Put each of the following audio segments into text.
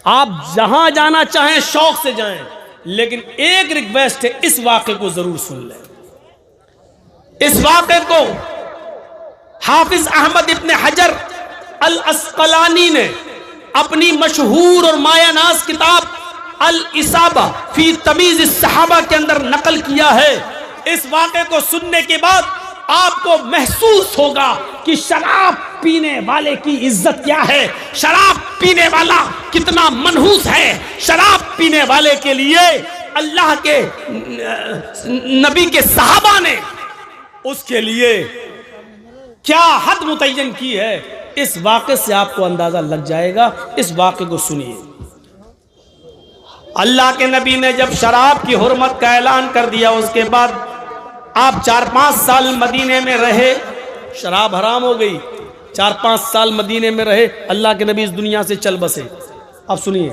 आप जहां जाना चाहें शौक से जाएं, लेकिन एक रिक्वेस्ट है, इस वाक़े को जरूर सुन लें। इस वाक़े को हाफिज अहमद इब्न हजर अल अस्कलानी ने अपनी मशहूर और मायानाज किताब अल इसाबा फी तमीज़ सहाबा के अंदर नकल किया है। इस वाक़े को सुनने के बाद आपको महसूस होगा कि शराब पीने वाले की इज्जत क्या है, शराब पीने वाला कितना मनहूस है, शराब पीने वाले के लिए अल्लाह के नबी के सहाबा ने उसके लिए क्या हद मुतय्यन की है। इस वाक़े से आपको अंदाजा लग जाएगा। इस वाक़े को सुनिए। अल्लाह के नबी ने जब शराब की हुर्मत का ऐलान कर दिया, उसके बाद आप 4-5 साल मदीने में रहे, शराब हराम हो गई। 4-5 साल मदीने में रहे, अल्लाह के नबी इस दुनिया से चल बसे। अब सुनिए,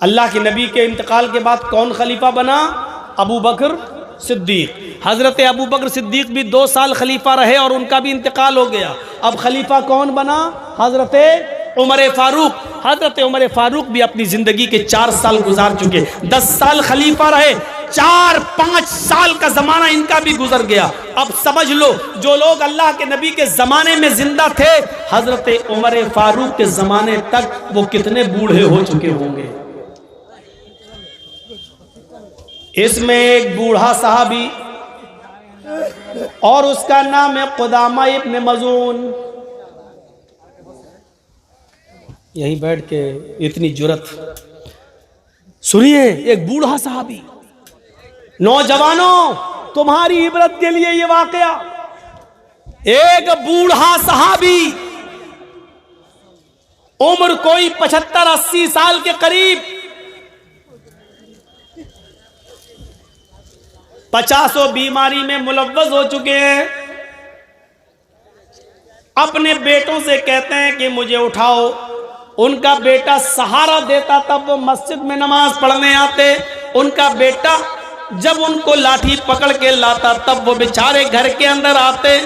अल्लाह के नबी के इंतकाल के बाद कौन खलीफा बना? अबू बकर सिद्दीक। हजरत अबू बकर सिद्दीक भी 2 साल खलीफा रहे और उनका भी इंतकाल हो गया। अब खलीफा कौन बना? हजरत उमर फारूक। हजरत उमर फारूक भी अपनी जिंदगी के 4 साल गुजार चुके, 10 साल खलीफा रहे, 4-5 साल का जमाना इनका भी गुजर गया। अब समझ लो, जो लोग अल्लाह के नबी के जमाने में जिंदा थे, हजरत उमर फारूक के जमाने तक वो कितने बूढ़े हो चुके होंगे। इसमें एक बूढ़ा साहबी और उसका नाम है कुदामा इब्न मजून। यहीं बैठ के इतनी जुरत, सुनिए, एक बूढ़ा साहबी। नौजवानों, तुम्हारी इबरत के लिए यह वाकया, एक बूढ़ा सहाबी, उम्र कोई 75-80 साल के करीब, 50 बीमारी में मुलव्वस हो चुके हैं। अपने बेटों से कहते हैं कि मुझे उठाओ। उनका बेटा सहारा देता, तब वो मस्जिद में नमाज पढ़ने आते। उनका बेटा जब उनको लाठी पकड़ के लाता, तब वो बेचारे घर के अंदर आते।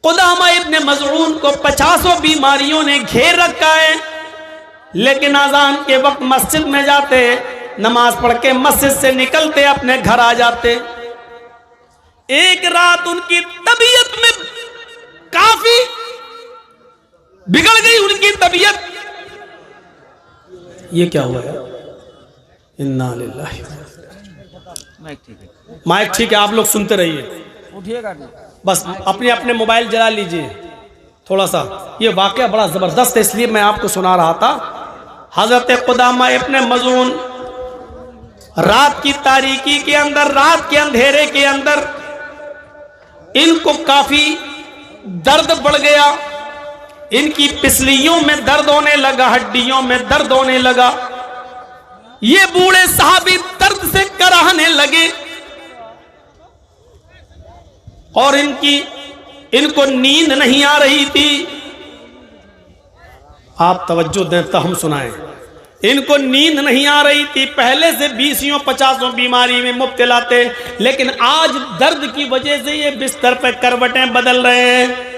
कुदामा इब्न मज़ऊन को 50 बीमारियों ने घेर रखा है, लेकिन अजान के वक्त मस्जिद में जाते, नमाज पढ़ के मस्जिद से निकलते, अपने घर आ जाते। एक रात उनकी तबीयत में काफी बिगड़ गई, उनकी तबीयत। ये क्या हुआ है? इन्ना लिल्लाहि। माइक ठीक है, आप लोग सुनते रहिए, उठिएगा। बस अपने अपने मोबाइल जला लीजिए थोड़ा सा। ये वाकया बड़ा जबरदस्त है, इसलिए मैं आपको सुना रहा था। हजरत कुदामा इब्न मज़ऊन रात की तारीकी के अंदर, रात के अंधेरे के अंदर, इनको काफी दर्द बढ़ गया। इनकी पिसलियों में दर्द होने लगा, हड्डियों में दर्द होने लगा। ये बूढ़े साहबी दर्द से कराहने लगे और इनको नींद नहीं आ रही थी। आप तवज्जो दें तो हम सुनाएं। इनको नींद नहीं आ रही थी। पहले से 20-50 बीमारी में मुब्तला थे, लेकिन आज दर्द की वजह से ये बिस्तर पर करवटें बदल रहे हैं।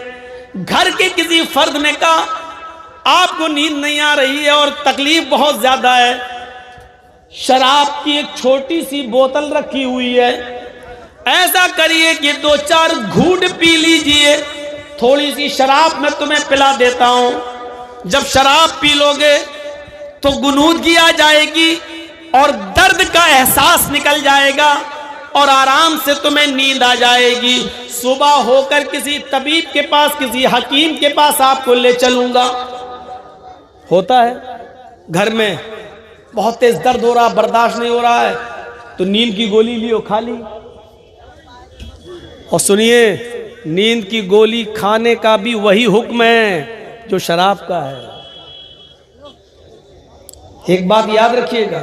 घर के किसी फर्द ने कहा आपको नींद नहीं आ रही है और तकलीफ बहुत ज्यादा है, शराब की एक छोटी सी बोतल रखी हुई है, ऐसा करिए कि 2-4 घूंट पी लीजिए, थोड़ी सी शराब मैं तुम्हें पिला देता हूं। जब शराब पी लोगे तो गुनूदगी आ जाएगी और दर्द का एहसास निकल जाएगा और आराम से तुम्हें नींद आ जाएगी। सुबह होकर किसी तबीब के पास, किसी हकीम के पास आपको ले चलूंगा। होता है घर में बहुत तेज दर्द हो रहा, बर्दाश्त नहीं हो रहा है, तो नींद की गोली लियो, खा ली। और सुनिए, नींद की गोली खाने का भी वही हुक्म है जो शराब का है। एक बात याद रखिएगा,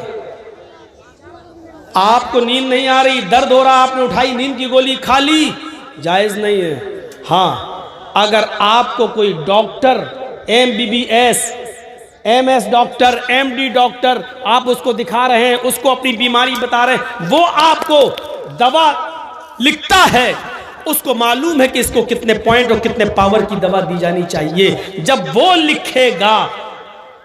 आपको नींद नहीं आ रही, दर्द हो रहा, आपने उठाई नींद की गोली खा ली, जायज नहीं है। हाँ, अगर आपको कोई doctor, MBBS, MS doctor, MD doctor, आप उसको दिखा रहे हैं, उसको अपनी बीमारी बता रहे हैं, वो आपको दवा लिखता है, उसको मालूम है कि इसको कितने पॉइंट और कितने पावर की दवा दी जानी चाहिए। जब वो लिखेगा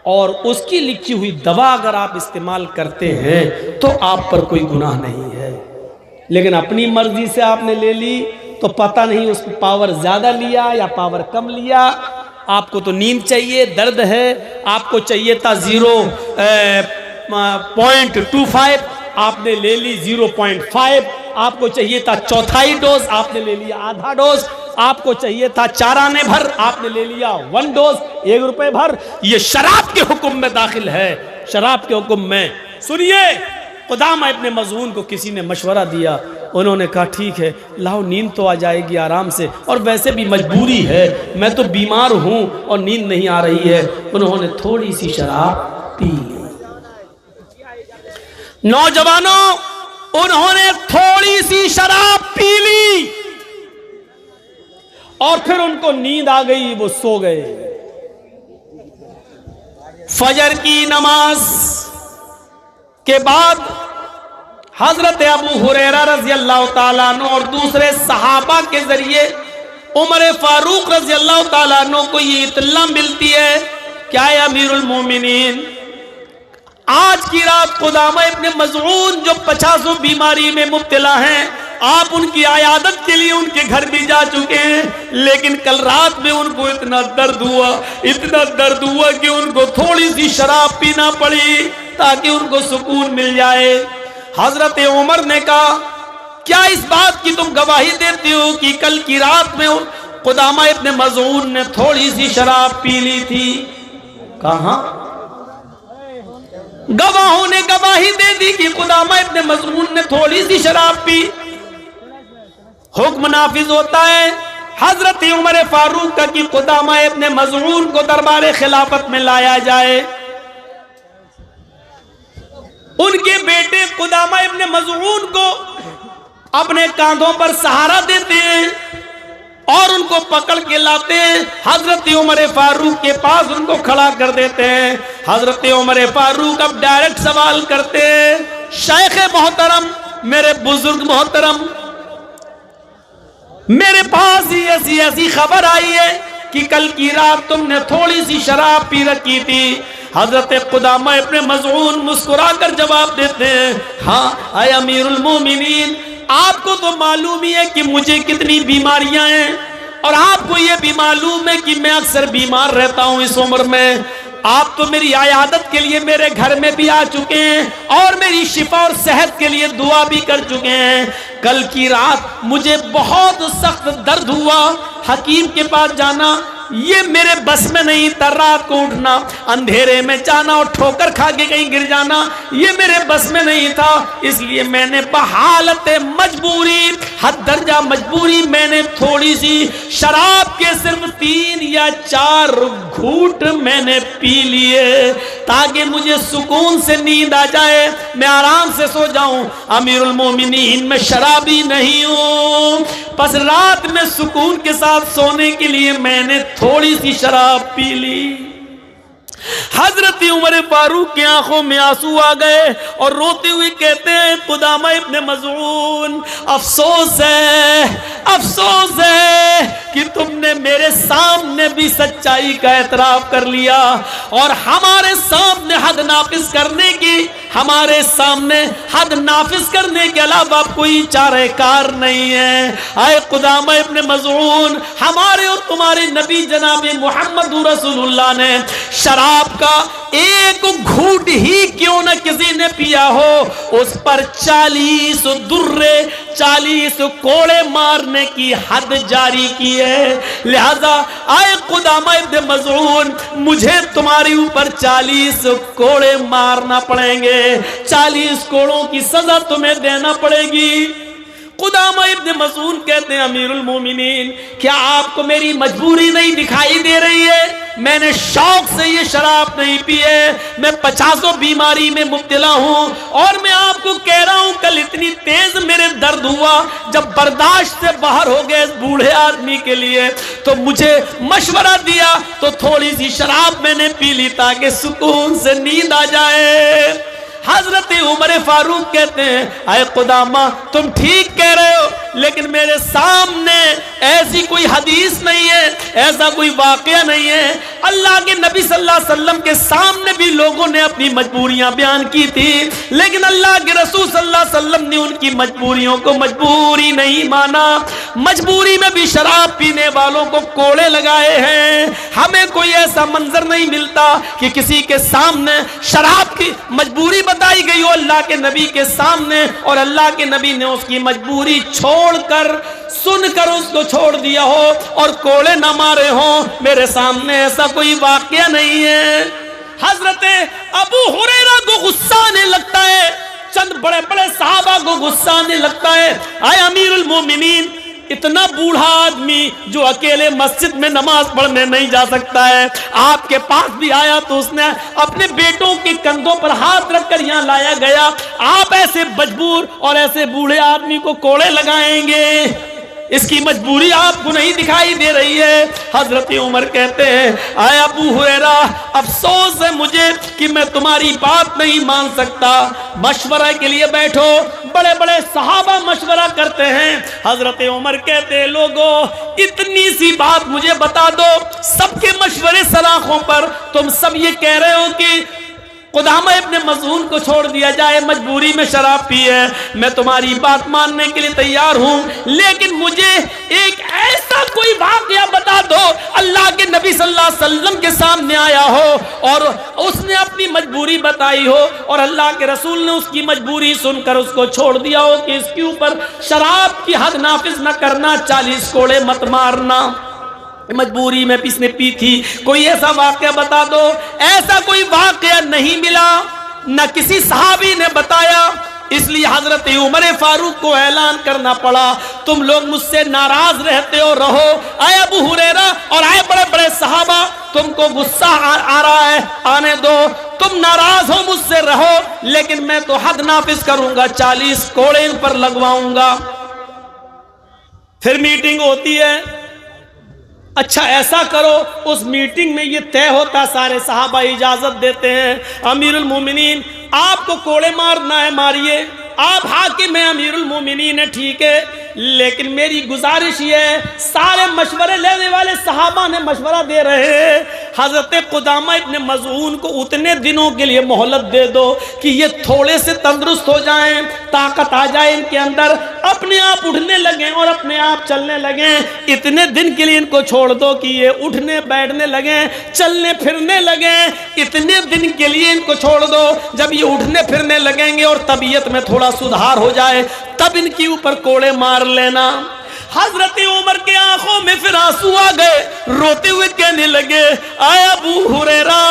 और उसकी लिखी हुई दवा अगर आप इस्तेमाल करते हैं तो आप पर कोई गुनाह नहीं है। लेकिन अपनी मर्जी से आपने ले ली तो पता नहीं उसकी पावर ज़्यादा लिया या पावर कम लिया। आपको तो नींद चाहिए, दर्द है, आपको चाहिए था 0.25, आपने ले ली 0.5। आपको चाहिए था चौथाई डोज, आपने ले लिया आधा डोज। आपको चाहिए था 4 आने भर, आपने ले लिया 1 डोज, 1 रुपए भर। ये शराब के हुक्म में दाखिल है, शराब के हुक्म में। सुनिए, कुदामा इब्ने मज़ऊन को किसी ने मशवरा दिया, उन्होंने कहा ठीक है, लाओ नींद तो आ जाएगी आराम से, और वैसे भी मजबूरी है, मैं तो बीमार हूं और नींद नहीं आ रही है। उन्होंने थोड़ी सी शराब पी ली। नौजवानों, उन्होंने थोड़ी सी शराब पी ली और फिर उनको नींद आ गई, वो सो गए। फजर की नमाज के बाद हजरत अबू हुरैरा रज़ी अल्लाह ताला अन्हु और दूसरे सहाबा के जरिए उमर फारूक रज़ी अल्लाह ताला अन्हु को ये इत्तला मिलती है, क्या है अमीरुल मोमिनीन, आज की रात कुदामा इब्ने मज़ऊन जो 50 बीमारी में मुब्तला हैं, आप उनकी आयादत के लिए उनके घर भी जा चुके हैं, लेकिन कल रात में उनको इतना दर्द हुआ कि उनको थोड़ी सी शराब पीना पड़ी ताकि उनको सुकून मिल जाए। हजरत उमर ने कहा, क्या इस बात की तुम गवाही देते हो कि कल की रात में कुदामा इब्ने मज़ऊन ने थोड़ी सी शराब पी ली थी? कहा गवाहों ने गवाही दे दी कि कुदामा इब्ने मज़ऊन ने थोड़ी सी शराब पी। हुक्म नाफिज होता है हजरत उमर फारूक का कि कुदामा इब्ने मज़ऊन को दरबार खिलाफत में लाया जाए। उनके बेटे कुदामा इब्ने मज़ऊन को अपने कांधों पर सहारा देते हैं और उनको पकड़ के लाते हैं, हजरत उमर फारूक के पास उनको खड़ा कर देते हैं। हजरत उमर फारूक अब डायरेक्ट सवाल करते हैं, शेख मोहतरम, मेरे बुजुर्ग मोहतरम, मेरे पास ही ऐसी ऐसी खबर आई है कि कल की रात तुमने थोड़ी सी शराब पी रखी थी। हजरत कुदामा इब्ने मज़ऊन मुस्कुरा कर जवाब देते हैं, हाँ आए अमीरुल मोमिनीन, आपको तो मालूम ही है कि मुझे कितनी बीमारियां हैं और आपको ये भी मालूम है कि मैं अक्सर बीमार रहता हूं इस उम्र में। आप तो मेरी आयादत के लिए मेरे घर में भी आ चुके हैं और मेरी शिफा और सेहत के लिए दुआ भी कर चुके हैं। कल की रात मुझे बहुत सख्त दर्द हुआ, हकीम के पास जाना ये मेरे बस में नहीं था, रात को उठना, अंधेरे में जाना और ठोकर खा के कहीं गिर जाना ये मेरे बस में नहीं था, इसलिए मैंने बहालत मजबूरी, हद दर्जा मजबूरी, मैंने थोड़ी सी शराब के सिर्फ 3 या 4 घूंट मैंने पी लिए ताकि मुझे सुकून से नींद आ जाए, मैं आराम से सो जाऊं। अमीरुल मोमिनीन, मैं शराबी नहीं हूं, बस रात में सुकून के साथ सोने के लिए मैंने थोड़ी सी शराब पी ली। हजरत उमर फारूक की आंखों में आंसू आ गए और रोते हुए कहते हैं, कुदामा इब्ने मज़ऊन, अफसोस है कि तुमने मेरे सामने भी सच्चाई का एतराफ कर लिया और हमारे सामने हद नाफिज करने के अलावा कोई चारेकार नहीं है। आए कुदामा इब्ने मज़ऊन, हमारे और तुम्हारे नबी जनाब मोहम्मद रसूलुल्लाह ने शराब का एक घूंट ही क्यों न किसी ने पिया हो, उस पर 40 दुर्रे, 40 कोड़े मारने की हद जारी की है। लिहाजा आए कुदामा इब्ने मज़ऊन, मुझे तुम्हारे ऊपर 40 कोड़े मारना पड़ेंगे, 40 कोड़ों की सजा तुम्हें देना पड़ेगी। कुदामा इब्ने मज़ऊन कहते हैं, अमीरुल मोमिनीन, क्या आपको मेरी मजबूरी नहीं दिखाई दे रही है? मैंने शौक से ये शराब नहीं पी है, मैं 50 बीमारी में मुब्तला हूं और मैं आपको कह रहा हूं कल इतनी तेज मेरे दर्द हुआ, जब बर्दाश्त से बाहर हो गए इस बूढ़े आदमी के लिए तो मुझे मशवरा दिया तो थोड़ी सी शराब मैंने पी ली ताकि सुकून से नींद आ जाए। हजरत उमर फारूक कहते हैं, अरे कुदामा तुम ठीक कह रहे हो, लेकिन मेरे सामने ऐसी कोई हदीस नहीं है, ऐसा कोई वाकया नहीं है अल्लाह के नबी सल्लल्लाहु अलैहि वसल्लम के सामने भी लोगों ने अपनी मजबूरियां बयान की थी, लेकिन अल्लाह के रसूल सल्लल्लाहु अलैहि वसल्लम ने उनकी मजबूरियों को मजबूरी नहीं माना। मजबूरी में भी शराब पीने वालों को कोड़े लगाए हैं। हमें कोई ऐसा मंजर नहीं मिलता कि किसी के सामने शराब की मजबूरी बताई गई हो अल्लाह के नबी के सामने, और अल्लाह के नबी ने उसकी मजबूरी छोड़कर सुनकर उसको छोड़ दिया हो और कोड़े न मारे हो। मेरे सामने ऐसा कोई वाकया नहीं है। हजरत अबू हुरैरा को गुस्सा आने लगता है, चंद बड़े बड़े सहाबा को गुस्सा आने लगता है। आए अमीरुल मोमिनीन, इतना बूढ़ा आदमी जो अकेले मस्जिद में नमाज पढ़ने नहीं जा सकता है, आपके पास भी आया तो उसने अपने बेटों के कंधों पर हाथ रखकर यहाँ लाया गया। आप ऐसे मजबूर और ऐसे बूढ़े आदमी को कोड़े लगाएंगे? इसकी मजबूरी आपको नहीं दिखाई दे रही है? हजरत उमर कहते हैं, आया अबू हुरैरा, अफसोस है मुझे कि मैं तुम्हारी बात नहीं मान सकता। मशवरा के लिए बैठो। बड़े बड़े सहाबा मशवरा करते हैं। हजरत उमर कहते हैं, लोगों इतनी सी बात मुझे बता दो, सबके मशवरे सलाखों पर तुम सब ये कह रहे हो कि कुदामा इब्ने मज़ून को छोड़ दिया जाए, मजबूरी में शराब पी है। मैं तुम्हारी बात मानने के लिए तैयार हूं, लेकिन मुझे एक ऐसा कोई वाकया बता दो अल्लाह के नबी सल्लल्लाहु अलैहि वसल्लम के सामने आया हो और उसने अपनी मजबूरी बताई हो और अल्लाह के रसूल ने उसकी मजबूरी सुनकर उसको छोड़ दिया हो कि इसके ऊपर शराब की हद नाफिज न करना, 40 कोड़े मत मारना। मजबूरी में किसने पी थी? कोई ऐसा वाकया बता दो। ऐसा कोई वाकया नहीं मिला, न किसी सहाबी ने बताया। इसलिए हजरत उमर फारूक को ऐलान करना पड़ा, तुम लोग मुझसे नाराज रहते हो, रहो। आए अबू हुरैरा और आए बड़े बड़े सहाबा, तुमको गुस्सा आ रहा है, आने दो। तुम नाराज हो मुझसे, रहो, लेकिन मैं तो हद नाफिज करूंगा, 40 कोड़े इन पर लगवाऊंगा। फिर मीटिंग होती है। अच्छा ऐसा करो, उस मीटिंग में ये तय होता, सारे सहाबा इजाजत देते हैं, अमीरुल मोमिनीन आपको कोड़े मारना है, मारिए, आप हाकिम हैं, अमीरुल मोमिनीन है, ठीक है, लेकिन मेरी गुजारिश ये है, सारे मशवरे लेने वाले सहाबा ने मशवरा दे रहे हैं, हजरत कुदामा इब्ने मज़ऊन को उतने दिनों के लिए मोहलत दे दो कि ये थोड़े से तंदुरुस्त हो जाएं, ताकत आ जाए इनके अंदर, अपने आप उठने लगें और अपने आप चलने लगें। इतने दिन के लिए इनको छोड़ दो कि ये उठने बैठने लगें, चलने फिरने लगें। इतने दिन के लिए इनको छोड़ दो, जब ये उठने फिरने लगेंगे और तबीयत में थोड़ा सुधार हो जाए तब इनके ऊपर कोड़े मार लेना। हजरत उमर के आंखों में फिर आंसू आ गए, रोते हुए कहने लगे, आए अबू हुरैरा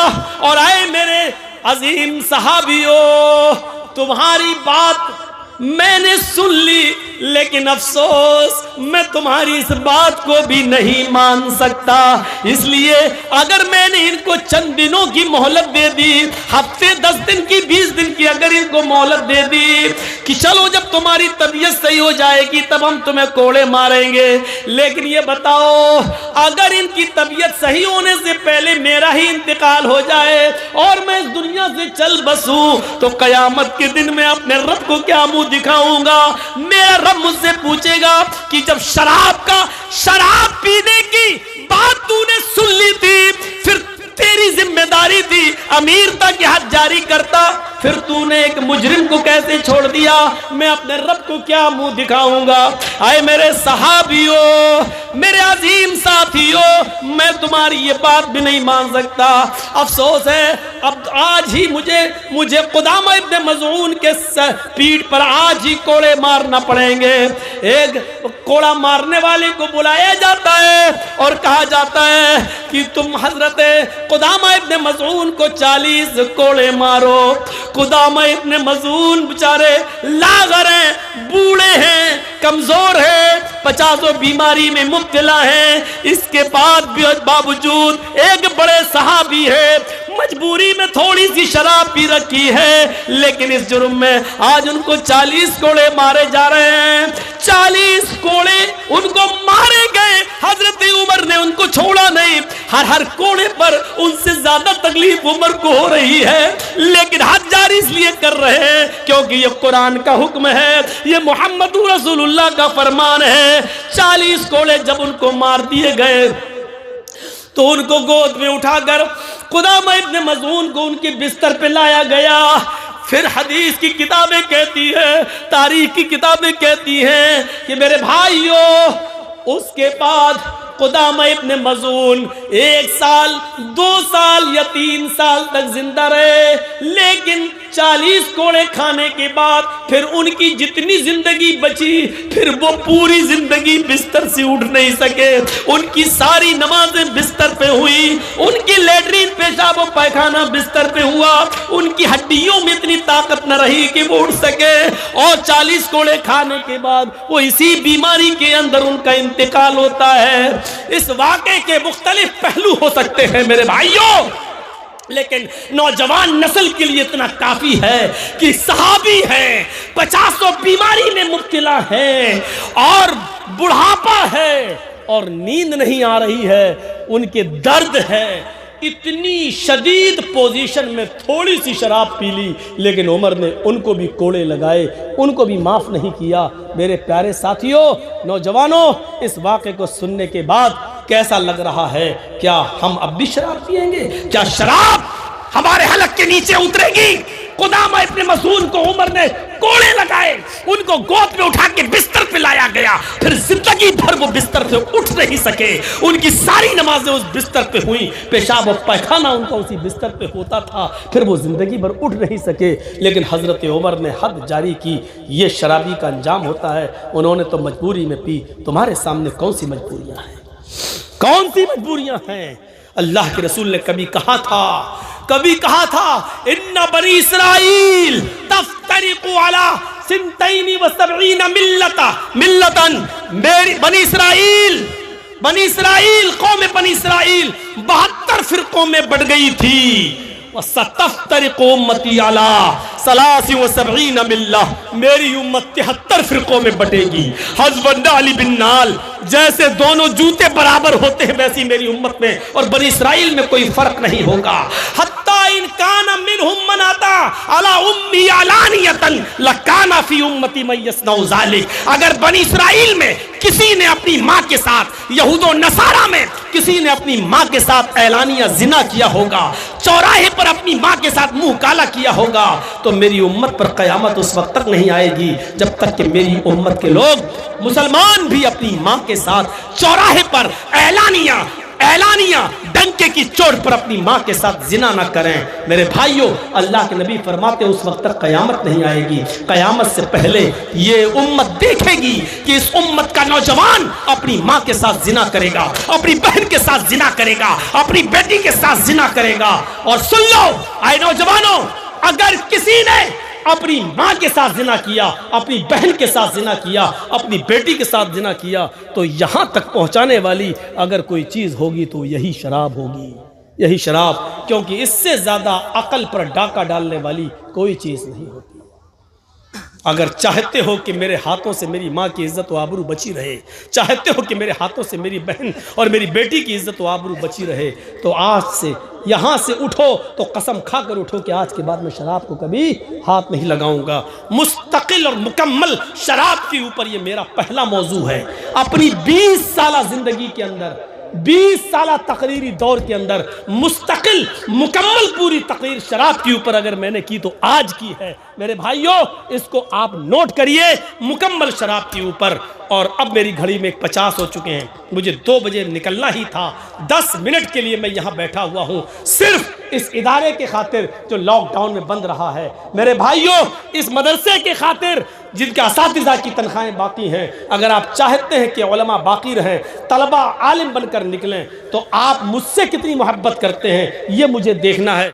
और आए मेरे अजीम सहाबियों, तुम्हारी बात मैंने सुन ली, लेकिन अफसोस मैं तुम्हारी इस बात को भी नहीं मान सकता। इसलिए अगर मैंने इनको चंद दिनों की मोहलत दे दी, हफ्ते 10 दिन की 20 दिन की अगर इनको मोहलत दे दी कि चलो जब तुम्हारी तबीयत सही हो जाएगी तब हम तुम्हें कोड़े मारेंगे, लेकिन ये बताओ अगर इनकी तबीयत सही होने से पहले मेरा ही इंतकाल हो जाए और मैं इस दुनिया से चल बसूं तो कयामत के दिन में अपने रब को क्या मुंह दिखाऊंगा? मेरा रब मुझसे पूछेगा कि जब शराब पीने की बात तूने सुन ली थी, फिर तेरी जिम्मेदारी थी अमीरता की हद जारी करता, फिर तूने एक मुजरिम को कैसे छोड़ दिया? मैं अपने रब को क्या मुंह दिखाऊंगा? आए मेरे सहाबियों, मेरे अजीम साथियों, मैं तुम्हारी ये बात भी नहीं मान सकता। अफसोस है अब आज ही मुझे कुदामा इब्ने मज़ऊन के पीठ पर आज ही कोड़े मारना पड़ेंगे। एक कोड़ा मारने वाले को बुलाया जाता है और कहा जाता है कि तुम हजरत कुदामा इब्ने मज़ऊन को 40 कोड़े मारो। कुदामा इब्ने मज़ऊन बेचारे लागर हैं, बूढ़े हैं, कमजोर हैं, 50 बीमारी में मुब्तला हैं, इसके बाद भी बावजूद एक बड़े सहाबी है, मजबूरी में थोड़ी सी शराब पी रखी है, लेकिन इस जुर्म में आज उनको 40 कोड़े मारे जा रहे हैं। 40 कोड़े उनको मारे गए, हजरत उमर ने उनको छोड़ा नहीं। हर कोड़े पर उनसे ज्यादा तकलीफ उमर को हो रही है, लेकिन हद जारी इसलिए कर रहे हैं क्योंकि ये कुरान का हुक्म है, ये मोहम्मद रसूलुल्लाह का फरमान है। 40 कोड़े जब उनको मार दिए गए तो उनको गोद में उठाकर कुदामा इब्न मज़ून को उनके बिस्तर पे लाया गया। फिर हदीस की किताबें कहती है, तारीख की किताबें कहती हैं कि मेरे भाइयों, उसके बाद कुदामा इब्न मज़ून 1 साल 2 साल या 3 साल तक जिंदा रहे, लेकिन 40 कोड़े खाने के बाद फिर उनकी जितनी जिंदगी बची, फिर वो पूरी जिंदगी बिस्तर से उठ नहीं सके। उनकी सारी नमाजें बिस्तर पे हुई, उनकी लेटरिन पेशाब और पैखाना बिस्तर पे हुआ, उनकी हड्डियों में इतनी ताकत न रही कि वो उठ सके। और 40 कोड़े खाने के बाद वो इसी बीमारी के अंदर उनका इंतकाल होता है। इस वाक़े के मुख्तलिफ पहलू हो सकते हैं मेरे भाइयों, लेकिन नौजवान नस्ल के लिए इतना काफी है कि सहाबी हैं, 50 बीमारी में मुब्तला हैं और बुढ़ापा है और नींद नहीं आ रही है, उनके दर्द है। इतनी शदीद पोजीशन में थोड़ी सी शराब पी ली, लेकिन उमर ने उनको भी कोड़े लगाए, उनको भी माफ नहीं किया। मेरे प्यारे साथियों, नौजवानों, इस वाक़े को सुनने के बाद कैसा लग रहा है? क्या हम अब भी शराब पिएंगे? क्या शराब हमारे हलक के नीचे उतरेगी? कुदामा इब्न मज़ून को उमर ने कोड़े लगाए, उनको गोद में उठा के बिस्तर पे लाया गया, फिर जिंदगी भर वो बिस्तर से उठ नहीं सके। उनकी सारी नमाजें उस बिस्तर पे हुई, पेशाब और पैखाना उनका उसी बिस्तर पे होता था, फिर वो जिंदगी भर उठ नहीं सके। लेकिन हजरत उमर ने हद जारी की, ये शराबी का अंजाम होता है, उन्होंने तो मजबूरी में पी। तुम्हारे सामने कौन सी मजबूरियां हैं? कौन सी मजबूरियां हैं? अल्लाह के रसूल ने कभी कहा था इन्ना बनी इसराइल तफ्तरिकु अला सिंतैनी व सबईना मिल्लतन। मेरी बनी इसराइल कौम बनी इसराइल 72 फिरकों में बढ़ गई थी। सतफ्तरिकु उम्मती अला सलासी व सबईना मिल्ला, मेरी उम्मत 73 फिरकों में बटेगी। हज़्ब नाली बिन नाल, जैसे दोनों जूते बराबर होते हैं वैसी मेरी उम्मत में और बनी इसराइल में कोई फर्क नहीं होगा। हत्ता इन काना मिनहुम मन आता अला उम्मी अलानियतन लकाना फी उम्मती मन यसनउ ज़ालिक। अगर बनी इसराइल में किसी ने अपनी माँ के साथ, यहूदो नसारा में किसी ने अपनी माँ के साथ ऐलानिया जिना किया होगा, चौराहे पर अपनी माँ के साथ मुंह काला किया होगा, तो मेरी उम्मत पर कयामत उस वक्त तक नहीं आएगी जब तक कि मेरी उम्मत के लोग मुसलमान भी अपनी माँ के साथ चौराहे पर ऐलानिया डंके की चोट पर अपनी माँ के साथ जिना ना करें। मेरे भाइयों, अल्लाह के नबी फरमाते उस वक्त तक कयामत नहीं आएगी। कयामत से पहले ये उम्मत देखेगी कि इस उम्मत का नौजवान अपनी माँ के साथ जिना करेगा, अपनी बहन के साथ जिना करेगा, अपनी बेटी के साथ जिना करेगा। और सुन लो आए नौजवानों, अगर किसी ने अपनी माँ के साथ जिना किया, अपनी बहन के साथ जिना किया, अपनी बेटी के साथ जिना किया, तो यहाँ तक पहुँचाने वाली अगर कोई चीज़ होगी तो यही शराब होगी, यही शराब। क्योंकि इससे ज़्यादा अकल पर डाका डालने वाली कोई चीज़ नहीं होती। अगर चाहते हो कि मेरे हाथों से मेरी माँ की इज्जत व आबरू बची रहे, चाहते हो कि मेरे हाथों से मेरी बहन और मेरी बेटी की इज्जत व आबरू बची रहे, तो आज से यहाँ से उठो तो कसम खाकर उठो कि आज के बाद मैं शराब को कभी हाथ नहीं लगाऊंगा। मुस्तकिल और मुकम्मल शराब के ऊपर ये मेरा पहला मौजू है। अपनी 20 साल जिंदगी के अंदर, 20 साल तकरीरी दौर के अंदर मुस्तकिल मुकम्मल पूरी तकरीर शराब के ऊपर अगर मैंने की तो आज की है। मेरे भाइयों, इसको आप नोट करिए, मुकम्मल शराब के ऊपर। और अब मेरी घड़ी में 50 हो चुके हैं, मुझे 2 बजे निकलना ही था। 10 मिनट के लिए मैं यहाँ बैठा हुआ हूँ सिर्फ इस इदारे के खातिर जो लॉकडाउन में बंद रहा है। मेरे भाइयों, इस मदरसे के खातिर जिनके असातिज़ा की तनख्वाहें बाकी हैं, अगर आप चाहते हैं कि उलमा बाकी रहें, तलबा आलिम बनकर निकलें, तो आप मुझसे कितनी मोहब्बत करते हैं ये मुझे देखना है।